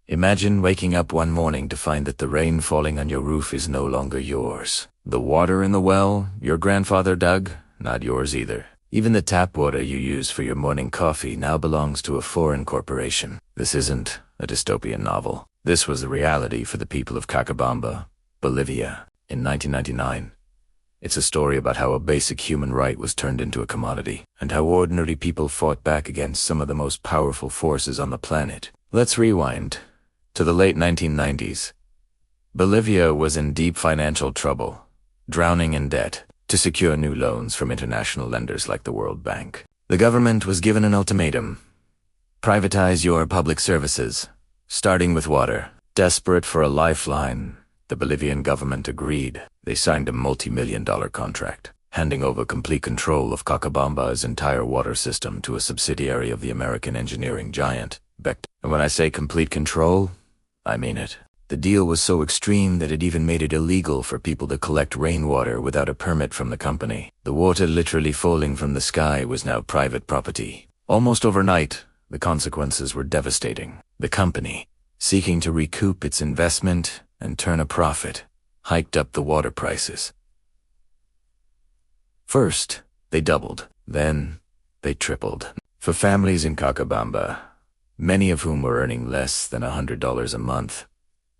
Imagine waking up one morning to find that the rain falling on your roof is no longer yours. The water in the well your grandfather dug, not yours either. Even the tap water you use for your morning coffee now belongs to a foreign corporation. This isn't a dystopian novel. This was the reality for the people of Cochabamba, Bolivia, in 1999. It's a story about how a basic human right was turned into a commodity, and how ordinary people fought back against some of the most powerful forces on the planet. Let's rewind to the late 1990s. Bolivia was in deep financial trouble, drowning in debt, to secure new loans from international lenders like the World Bank. The government was given an ultimatum: privatize your public services, starting with water. Desperate for a lifeline, the Bolivian government agreed. They signed a multi-million-dollar contract, handing over complete control of Cochabamba's entire water system to a subsidiary of the American engineering giant, Bechtel. And when I say complete control, I mean it. The deal was so extreme that it even made it illegal for people to collect rainwater without a permit from the company. The water literally falling from the sky was now private property. Almost overnight, the consequences were devastating. The company, seeking to recoup its investment and turn a profit, hiked up the water prices. First, they doubled. Then, they tripled. For families in Cochabamba, many of whom were earning less than $100 a month,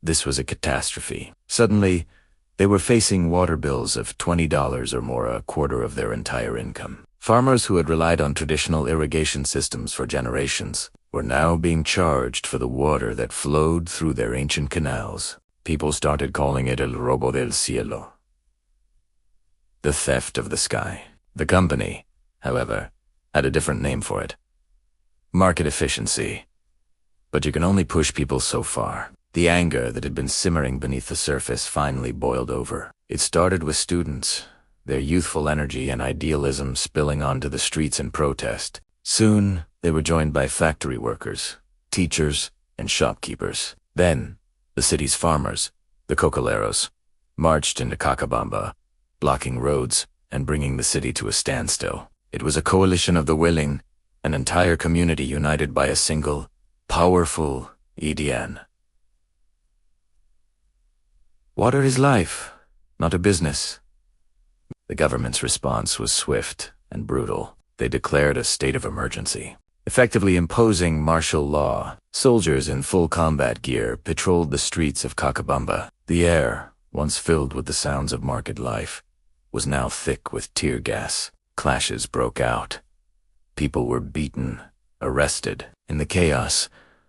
this was a catastrophe. Suddenly, they were facing water bills of $20 or more, a quarter of their entire income. Farmers who had relied on traditional irrigation systems for generations were now being charged for the water that flowed through their ancient canals. People started calling it el robo del cielo, the theft of the sky. The company, however, had a different name for it: market efficiency. But you can only push people so far. The anger that had been simmering beneath the surface finally boiled over. It started with students, their youthful energy and idealism spilling onto the streets in protest. Soon, they were joined by factory workers, teachers, and shopkeepers. Then, the city's farmers, the cocaleros, marched into Cochabamba, blocking roads and bringing the city to a standstill. It was a coalition of the willing, an entire community united by a single, powerful EDN. Water is life, not a business. The government's response was swift and brutal. They declared a state of emergency, effectively imposing martial law. Soldiers in full combat gear patrolled the streets of Cochabamba. The air, once filled with the sounds of market life, was now thick with tear gas. Clashes broke out. People were beaten, arrested. In the chaos,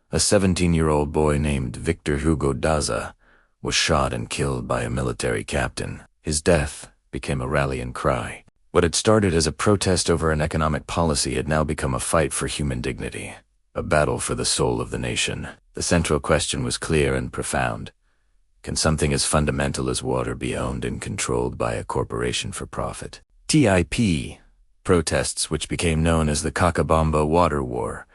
a 17-year-old boy named Victor Hugo Daza was shot and killed by a military captain. His death became a rallying cry. What had started as a protest over an economic policy had now become a fight for human dignity, a battle for the soul of the nation. The central question was clear and profound. Can something as fundamental as water be owned and controlled by a corporation for profit? TIP, protests which became known as the Cochabamba Water War,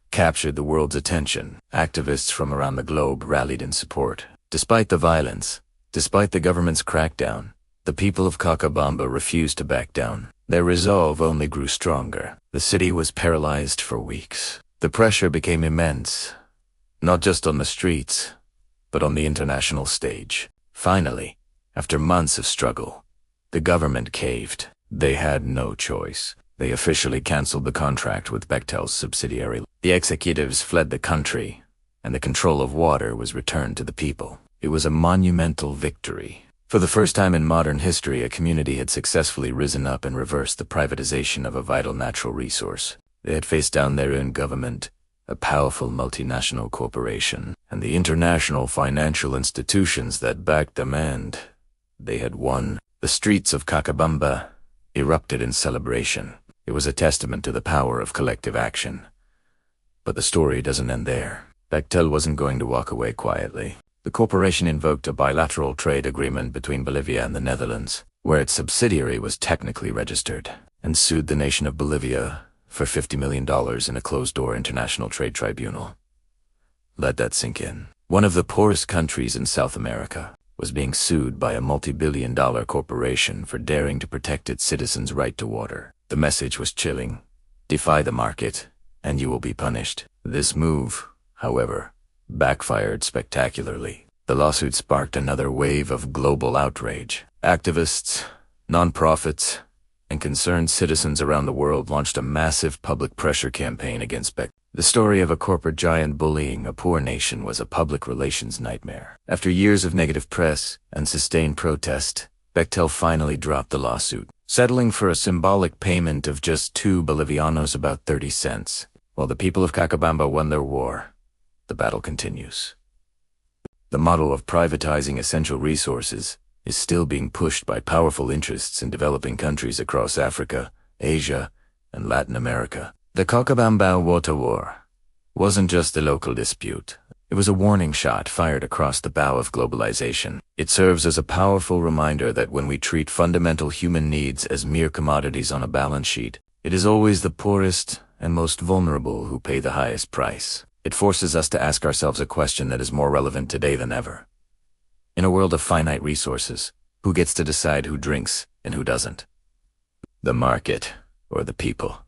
captured the world's attention. Activists from around the globe rallied in support. Despite the violence, despite the government's crackdown, the people of Cochabamba refused to back down. Their resolve only grew stronger. The city was paralyzed for weeks. The pressure became immense, not just on the streets, but on the international stage. Finally, after months of struggle, the government caved. They had no choice. They officially canceled the contract with Bechtel's subsidiary. The executives fled the country, and the control of water was returned to the people. It was a monumental victory. For the first time in modern history, a community had successfully risen up and reversed the privatization of a vital natural resource. They had faced down their own government, a powerful multinational corporation, and the international financial institutions that backed them, and they had won. The streets of Cochabamba erupted in celebration. It was a testament to the power of collective action. But the story doesn't end there. Bechtel wasn't going to walk away quietly. The corporation invoked a bilateral trade agreement between Bolivia and the Netherlands, where its subsidiary was technically registered, and sued the nation of Bolivia for $50 million in a closed-door international trade tribunal. Let that sink in. One of the poorest countries in South America was being sued by a multi-billion-dollar corporation for daring to protect its citizens' right to water. The message was chilling. Defy the market, and you will be punished. This move, however, backfired spectacularly. The lawsuit sparked another wave of global outrage. Activists, nonprofits, and concerned citizens around the world launched a massive public pressure campaign against Bechtel. The story of a corporate giant bullying a poor nation was a public relations nightmare. After years of negative press and sustained protest, Bechtel finally dropped the lawsuit, settling for a symbolic payment of just 2 Bolivianos, about 30 cents. While the people of Cochabamba won their war, the battle continues. The model of privatizing essential resources is still being pushed by powerful interests in developing countries across Africa, Asia, and Latin America. The Cochabamba Water War wasn't just a local dispute. It was a warning shot fired across the bow of globalization. It serves as a powerful reminder that when we treat fundamental human needs as mere commodities on a balance sheet, it is always the poorest and most vulnerable who pay the highest price. It forces us to ask ourselves a question that is more relevant today than ever. In a world of finite resources, who gets to decide who drinks and who doesn't? The market or the people?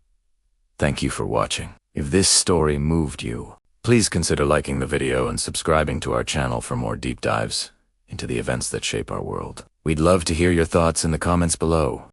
Thank you for watching. If this story moved you, please consider liking the video and subscribing to our channel for more deep dives into the events that shape our world. We'd love to hear your thoughts in the comments below.